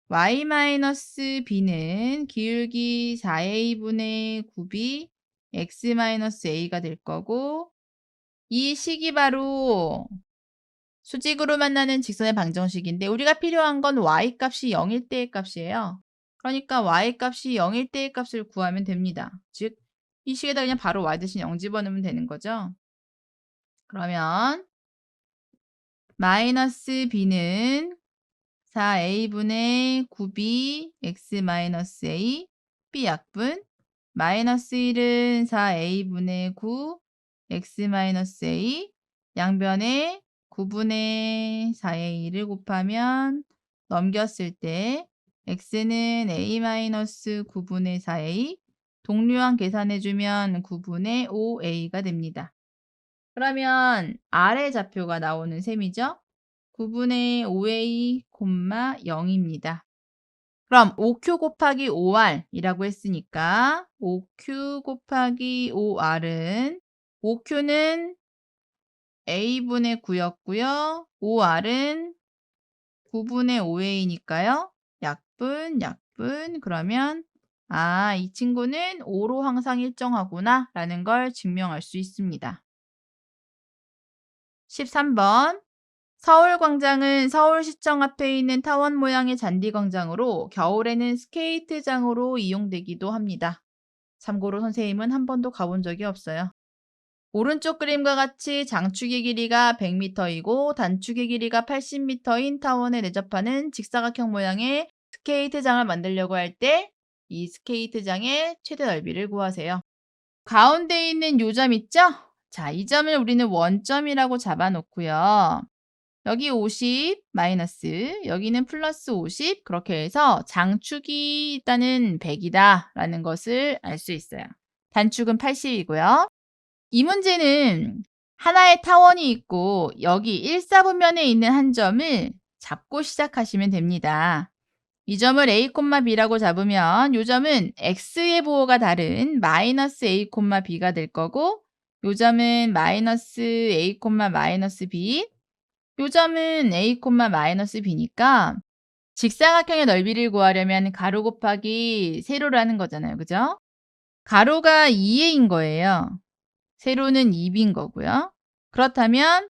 y-b는 기울기 4a분의 9b x-a가 될 거고 이 식이 바로 수직으로 만나는 직선의 방정식인데 우리가 필요한 건 y값이 0일 때의 값이에요. 그러니까 y값이 0일 때의 값을 구하면 됩니다. 즉 이 식에다 그냥 바로 y 대신 0 집어넣으면 되는 거죠. 그러면 마이너스 b는 4a분의 9b x-a b약분 마이너스 1은 4a분의 9 x-a 양변에 9분의 4의 1을 곱하면 넘겼을 때 x는 a-9분의 4a 동류항 계산해주면 9분의 5a가 됩니다. 그러면 아래 좌표가 나오는 셈이죠. 9분의 5a, 0입니다. 그럼 5q 곱하기 5r이라고 했으니까 5q 곱하기 5r은 5q는 a분의 9였고요. 5r은 9분의 5a니까요. 약분 그러면 이 친구는 5로 항상 일정하구나 라는 걸 증명할 수 있습니다. 13번 서울광장은 서울시청 앞에 있는 타원 모양의 잔디광장으로 겨울에는 스케이트장으로 이용되기도 합니다. 참고로 선생님은 한 번도 가본 적이 없어요. 오른쪽 그림과 같이 장축의 길이가 100m이고 단축의 길이가 80m인 타원에 내접하는 직사각형 모양의 스케이트장을 만들려고 할 때 이 스케이트장의 최대 넓이를 구하세요. 가운데 있는 요 점 있죠? 자, 이 점을 우리는 원점이라고 잡아놓고요. 여기 50 마이너스 여기는 플러스 50 그렇게 해서 장축이 일단은 100이다 라는 것을 알 수 있어요. 단축은 80이고요. 이 문제는 하나의 타원이 있고 여기 1사분면에 있는 한 점을 잡고 시작하시면 됩니다. 이 점을 a, b라고 잡으면 이 점은 x의 부호가 다른 마이너스 a, b가 될 거고 이 점은 마이너스 a, 마이너스 b 요 점은 a, 마이너스 b니까 직사각형의 넓이를 구하려면 가로 곱하기 세로라는 거잖아요. 그죠? 가로가 2a인 거예요. 세로는 2b인 거고요. 그렇다면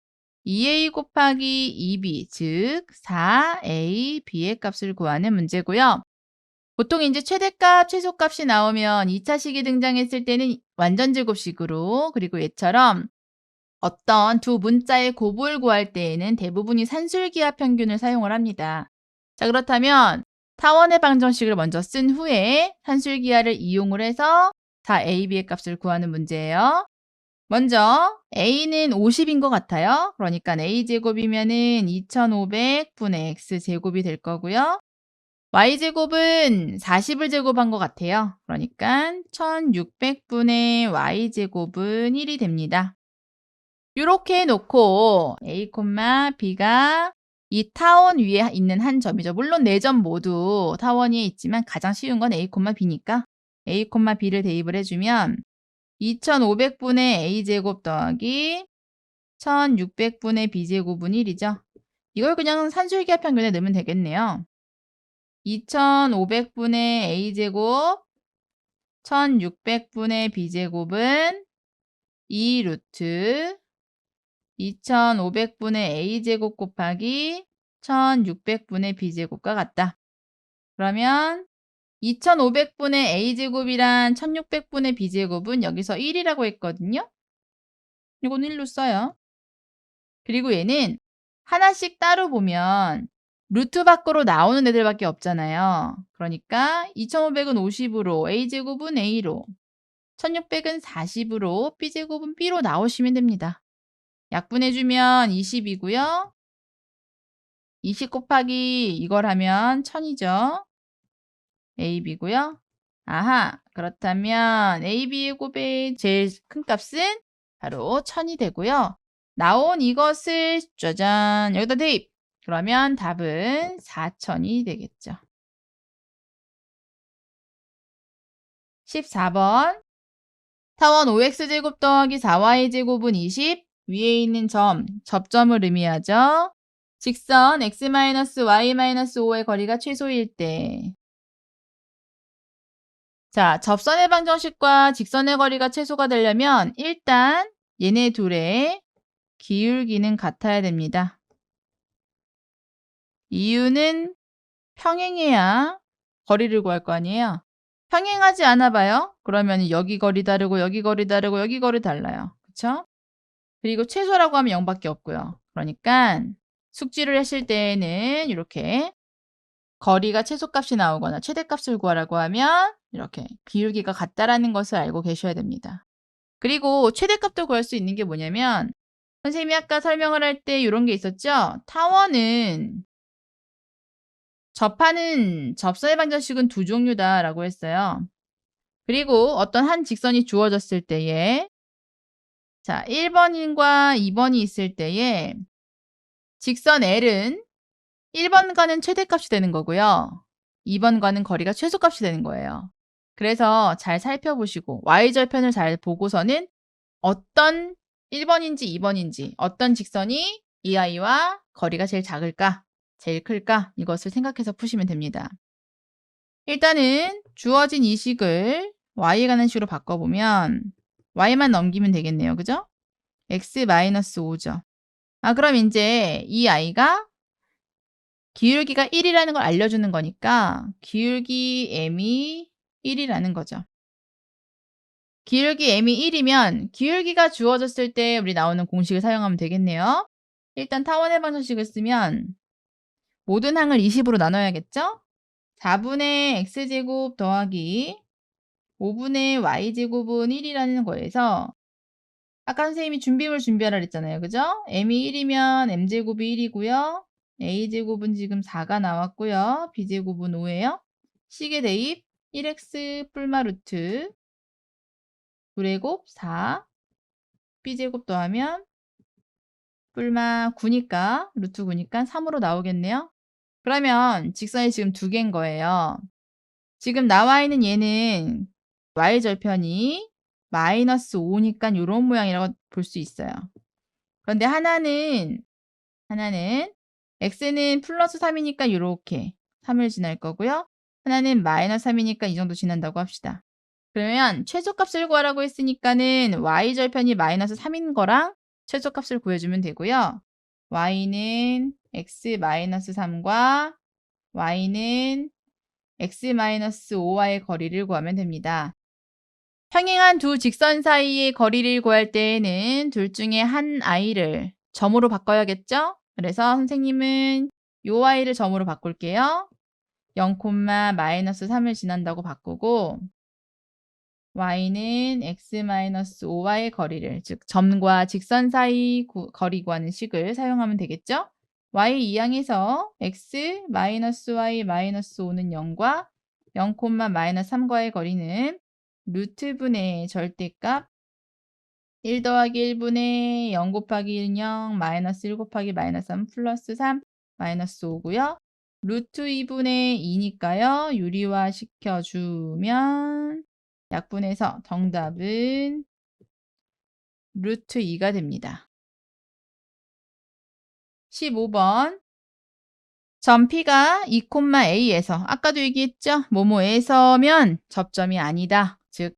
2a 곱하기 2b 즉 4a, b의 값을 구하는 문제고요. 보통 이제 최대값, 최소값이 나오면 2차식이 등장했을 때는 완전제곱식으로 그리고 얘처럼 어떤 두 문자의 곱을 구할 때에는 대부분이 산술기하 평균을 사용을 합니다. 자, 그렇다면 타원의 방정식을 먼저 쓴 후에 산술기하를 이용을 해서 4ab의 값을 구하는 문제예요. 먼저 a는 50인 것 같아요. 그러니까 a제곱이면은 2500분의 x제곱이 될 거고요. y제곱은 40을 제곱한 것 같아요. 그러니까 1600분의 y제곱은 1이 됩니다. 이렇게 해놓고 a, b가 이 타원 위에 있는 한 점이죠. 물론 4점 모두 타원 위에 있지만 가장 쉬운 건 a, b니까 a, b를 대입을 해주면 2500분의 a제곱 더하기 1600분의 b제곱은 1이죠. 이걸 그냥 산술기하 평균에 넣으면 되겠네요. 2500분의 a제곱 1600분의 b제곱은 2 루트 2500분의 a제곱 곱하기 1600분의 b제곱과 같다. 그러면 2500분의 a제곱이란 1600분의 b제곱은 여기서 1이라고 했거든요. 이건 1로 써요. 그리고 얘는 하나씩 따로 보면 루트 밖으로 나오는 애들밖에 없잖아요. 그러니까 2500은 50으로 a제곱은 a로 1600은 40으로 b제곱은 b로 나오시면 됩니다. 약분해주면 20이고요. 20 곱하기 이걸 하면 1000이죠. AB고요. 아하, 그렇다면 AB의 곱의 제일 큰 값은 바로 1000이 되고요. 나온 이것을 짜잔 여기다 대입. 그러면 답은 4000이 되겠죠. 14번 타원 5x제곱 더하기 4y제곱은 20 위에 있는 접점을 의미하죠. 직선 x-y-5의 거리가 최소일 때 자, 접선의 방정식과 직선의 거리가 최소가 되려면 일단 얘네 둘의 기울기는 같아야 됩니다. 이유는 평행해야 거리를 구할 거 아니에요. 평행하지 않아 봐요. 그러면 여기 거리 다르고 여기 거리 다르고 여기 거리 달라요. 그쵸? 그리고 최소라고 하면 0밖에 없고요. 그러니까 숙지를 하실 때에는 이렇게 거리가 최소값이 나오거나 최대값을 구하라고 하면 이렇게 기울기가 같다라는 것을 알고 계셔야 됩니다. 그리고 최대값도 구할 수 있는 게 뭐냐면 선생님이 아까 설명을 할 때 이런 게 있었죠. 타원은 접하는 접선의 방정식은 두 종류다라고 했어요. 그리고 어떤 한 직선이 주어졌을 때에 자 1번과 2번이 있을 때에 직선 L은 1번과는 최대값이 되는 거고요. 2번과는 거리가 최소값이 되는 거예요. 그래서 잘 살펴보시고 y절편을 잘 보고서는 어떤 1번인지 2번인지 어떤 직선이 이 아이와 거리가 제일 작을까? 제일 클까? 이것을 생각해서 푸시면 됩니다. 일단은 주어진 이 식을 y에 가는 식으로 바꿔보면 y만 넘기면 되겠네요. 그죠? x-5죠. 그럼 이제 이 아이가 기울기가 1이라는 걸 알려주는 거니까 기울기 m이 1이라는 거죠. 기울기 m이 1이면 기울기가 주어졌을 때 우리 나오는 공식을 사용하면 되겠네요. 일단 타원의 방정식을 쓰면 모든 항을 20으로 나눠야겠죠? 4분의 x제곱 더하기 5분의 y제곱은 1이라는 거에서 아까 선생님이 준비물 준비하라 그랬잖아요. 그죠? m이 1이면 m제곱이 1이고요. a제곱은 지금 4가 나왔고요. b제곱은 5예요. 식의 대입 1x 뿔마 루트 2의 곱 4 b제곱 더하면 뿔마 9니까 루트 9니까 3으로 나오겠네요. 그러면 직선이 지금 두 개인 거예요. 지금 나와 있는 얘는 y절편이 마이너스 5니까 이런 모양이라고 볼 수 있어요. 그런데 하나는 x는 플러스 3이니까 이렇게 3을 지날 거고요. 하나는 마이너스 3이니까 이 정도 지난다고 합시다. 그러면 최소값을 구하라고 했으니까는 y절편이 마이너스 3인 거랑 최소값을 구해주면 되고요. y는 x 마이너스 3과 y는 x-5와의 거리를 구하면 됩니다. 평행한 두 직선 사이의 거리를 구할 때에는 둘 중에 한 i를 점으로 바꿔야겠죠? 그래서 선생님은 요 i를 점으로 바꿀게요. 0, 마이너스 3을 지난다고 바꾸고 y는 x-5와의 거리를 즉 점과 직선 사이 거리 구하는 식을 사용하면 되겠죠? y 이항에서 x-y-5는 0과 0, 마이너스 3과의 거리는 루트분의 절대값 1 더하기 1분의 0 곱하기 1, 0, 마이너스 1 곱하기 마이너스 3 플러스 3 마이너스 5고요. 루트 2분의 2니까요. 유리화 시켜주면 약분해서 정답은 루트 2가 됩니다. 15번 점 P가 2,A에서 아까도 얘기했죠? 뭐뭐에서면 접점이 아니다. 즉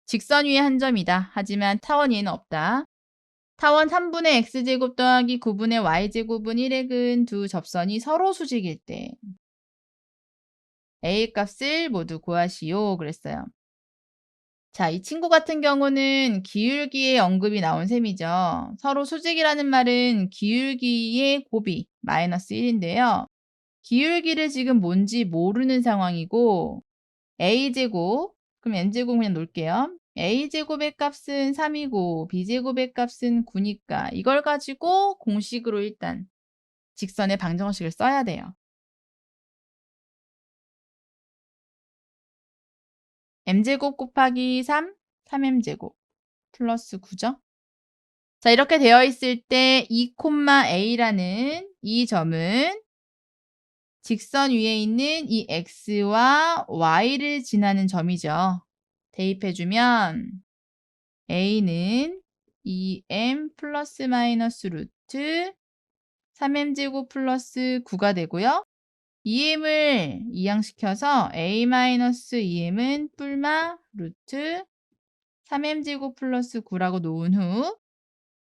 직선 위에 한 점이다. 하지만 타원 위에는 없다. 타원 3분의 x제곱 더하기 9분의 y제곱은 1의 근 두 접선이 서로 수직일 때 A 값을 모두 구하시오 그랬어요. 자, 이 친구 같은 경우는 기울기의 언급이 나온 셈이죠. 서로 수직이라는 말은 기울기의 곱이 마이너스 1인데요. 기울기를 지금 뭔지 모르는 상황이고 a제곱, 그럼 n제곱 그냥 놓을게요. a제곱의 값은 3이고 b제곱의 값은 9니까 이걸 가지고 공식으로 일단 직선의 방정식을 써야 돼요. m제곱 곱하기 3, 3m제곱 플러스 9죠. 자, 이렇게 되어 있을 때 2,a라는 이 점은 직선 위에 있는 이 x와 y를 지나는 점이죠. 대입해주면 a는 2m 플러스 마이너스 루트 3m제곱 플러스 9가 되고요. 2m을 이항시켜서 a 마이너스 2m은 뿔마 루트 3m제곱 플러스 9라고 놓은 후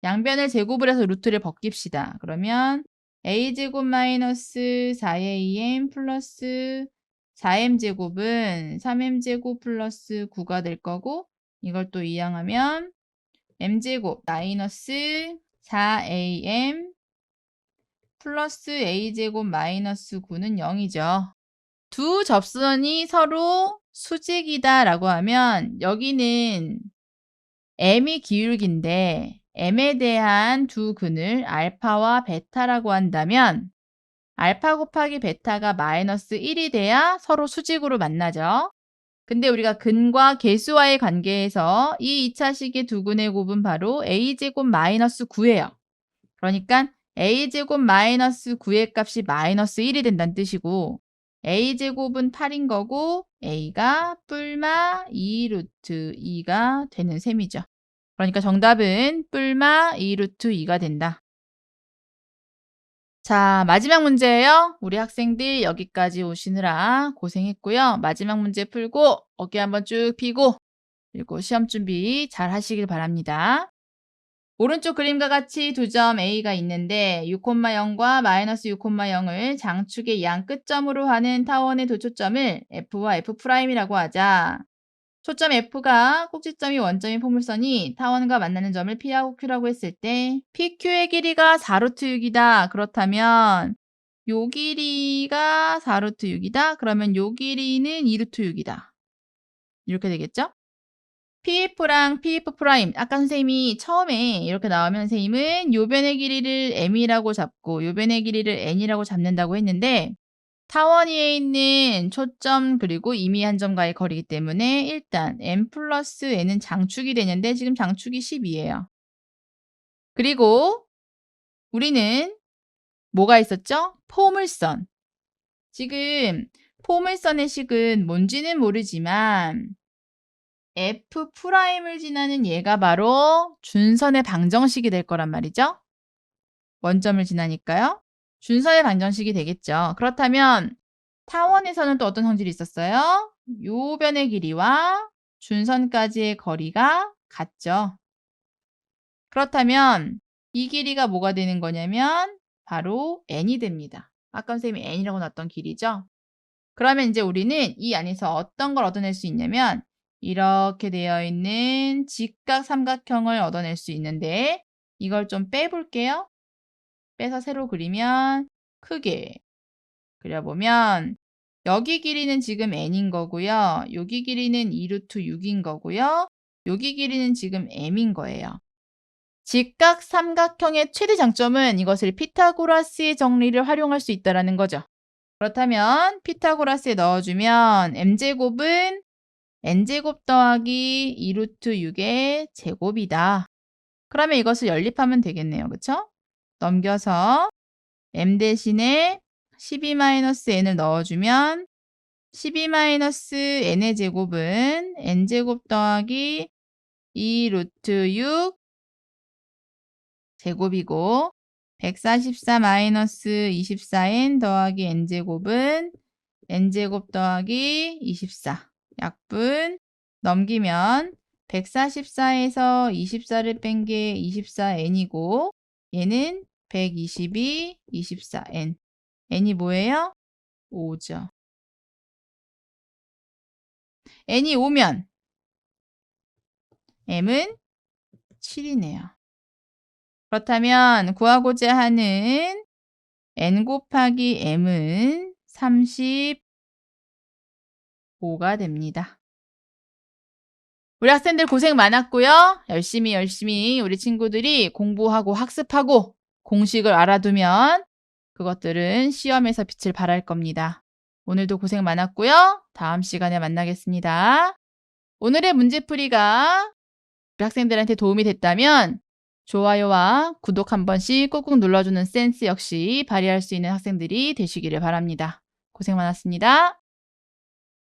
양변을 제곱을 해서 루트를 벗깁시다. 그러면 a제곱 마이너스 4am 플러스 4m제곱은 3m제곱 플러스 9가 될 거고 이걸 또 이항하면 m제곱 마이너스 4am 플러스 a제곱 마이너스 9는 0이죠. 두 접선이 서로 수직이다라고 하면 여기는 m이 기울기인데 m에 대한 두 근을 알파와 베타라고 한다면 알파 곱하기 베타가 마이너스 1이 돼야 서로 수직으로 만나죠. 근데 우리가 근과 계수와의 관계에서 이 2차식의 두 근의 곱은 바로 a제곱 마이너스 9예요. 그러니까 a제곱 마이너스 9의 값이 마이너스 1이 된다는 뜻이고 a제곱은 8인 거고 a가 뿔마 2 루트 2가 되는 셈이죠. 그러니까 정답은 뿔마 2 루트 2가 된다. 자, 마지막 문제예요. 우리 학생들 여기까지 오시느라 고생했고요. 마지막 문제 풀고 어깨 한번 쭉 펴고 그리고 시험 준비 잘 하시길 바랍니다. 오른쪽 그림과 같이 두 점 A가 있는데 6,0과 마이너스 6,0을 장축의 양 끝점으로 하는 타원의 두 초점을 F와 F'이라고 하자. 초점 F가 꼭지점이 원점인 포물선이 타원과 만나는 점을 P하고 Q라고 했을 때 PQ의 길이가 4루트 6이다. 그렇다면 요 길이가 4루트 6이다. 그러면 요 길이는 2루트 6이다. 이렇게 되겠죠? PF랑 PF' 아까 선생님이 처음에 이렇게 나오면 선생님은 요 변의 길이를 M이라고 잡고 요 변의 길이를 N이라고 잡는다고 했는데 타원 위에 있는 초점 그리고 이미 한 점과의 거리이기 때문에 일단 M 플러스 N은 장축이 되는데 지금 장축이 10이에요. 그리고 우리는 뭐가 있었죠? 포물선. 지금 포물선의 식은 뭔지는 모르지만 F'을 지나는 얘가 바로 준선의 방정식이 될 거란 말이죠. 원점을 지나니까요. 준선의 방정식이 되겠죠. 그렇다면 타원에서는 또 어떤 성질이 있었어요? 요 변의 길이와 준선까지의 거리가 같죠. 그렇다면 이 길이가 뭐가 되는 거냐면 바로 n이 됩니다. 아까 선생님이 n이라고 놨던 길이죠. 그러면 이제 우리는 이 안에서 어떤 걸 얻어낼 수 있냐면 이렇게 되어 있는 직각 삼각형을 얻어낼 수 있는데 이걸 좀 빼볼게요. 빼서 세로 그리면 크게 그려보면 여기 길이는 지금 n인 거고요. 여기 길이는 2루트 6인 거고요. 여기 길이는 지금 m인 거예요. 직각 삼각형의 최대 장점은 이것을 피타고라스의 정리를 활용할 수 있다는 거죠. 그렇다면 피타고라스에 넣어주면 m제곱은 n제곱 더하기 2루트 6의 제곱이다. 그러면 이것을 연립하면 되겠네요. 그쵸? 넘겨서 m 대신에 12-n을 넣어주면 12-n의 제곱은 n제곱 더하기 2루트 6 제곱이고 144-24n 더하기 n제곱은 n제곱 더하기 24 약분 넘기면 144에서 24를 뺀 게 24n이고 얘는 122, 24n n이 뭐예요? 5죠. n이 5면 m은 7이네요. 그렇다면 구하고자 하는 n 곱하기 m은 35가 됩니다. 우리 학생들 고생 많았고요. 열심히 우리 친구들이 공부하고 학습하고 공식을 알아두면 그것들은 시험에서 빛을 발할 겁니다. 오늘도 고생 많았고요. 다음 시간에 만나겠습니다. 오늘의 문제풀이가 우리 학생들한테 도움이 됐다면 좋아요와 구독 한 번씩 꾹꾹 눌러주는 센스 역시 발휘할 수 있는 학생들이 되시기를 바랍니다. 고생 많았습니다.